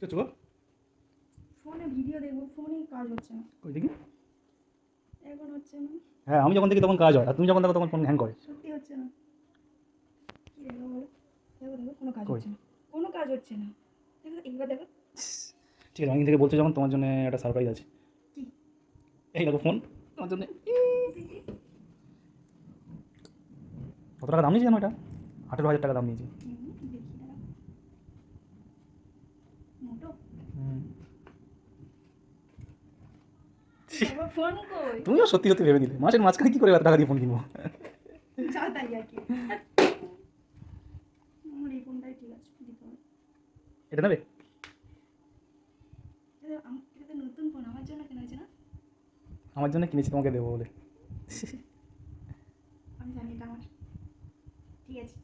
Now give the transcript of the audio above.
কিছু গো? ফোনে ভিডিও দেখবো, ফোনেই কাজ হচ্ছে না, কই দেখি। এখন হচ্ছে না, হ্যাঁ, আমি যখন দেখি তখন কাজ হয়, আর তুমি যখন দেখো তখন ফোন হ্যাং করে। সত্যি হচ্ছে না। কি দেখবো বলো? দেখো দেখো, কোনো কাজ কই? হচ্ছে না, কোনো কাজ হচ্ছে না। দেখো এইবার দেখো। ঠিক আছে, আমি থেকে বলছো যখন, তোমার জন্য একটা সারপ্রাইজ আছে। কি? এই দেখো ফোন তোমার জন্য। দেখি। কত টাকা দাম নিয়েছি জানো এটা? 18,000 টাকা দাম নিয়েছি। দেখি দাঁড়াও। মোটো? হুম। বাবা ফোন কই? তুমিও সত্যি সত্যি ভেবে দিলে, মাসের মাঝখানে কি করে এত টাকা দিয়ে ফোন কিনবো? যা তাই আর কি। আমার এই ফোনটাই ঠিক আছে, দিতে হবে। এটা নেবে? এটা তো নতুন ফোন, আমার জন্য কেনা হয়েছে না? আমার জন্য কিনেছি তোমাকে দেবো বলে। আমি জানি এটা আমার। ঠিক আছে।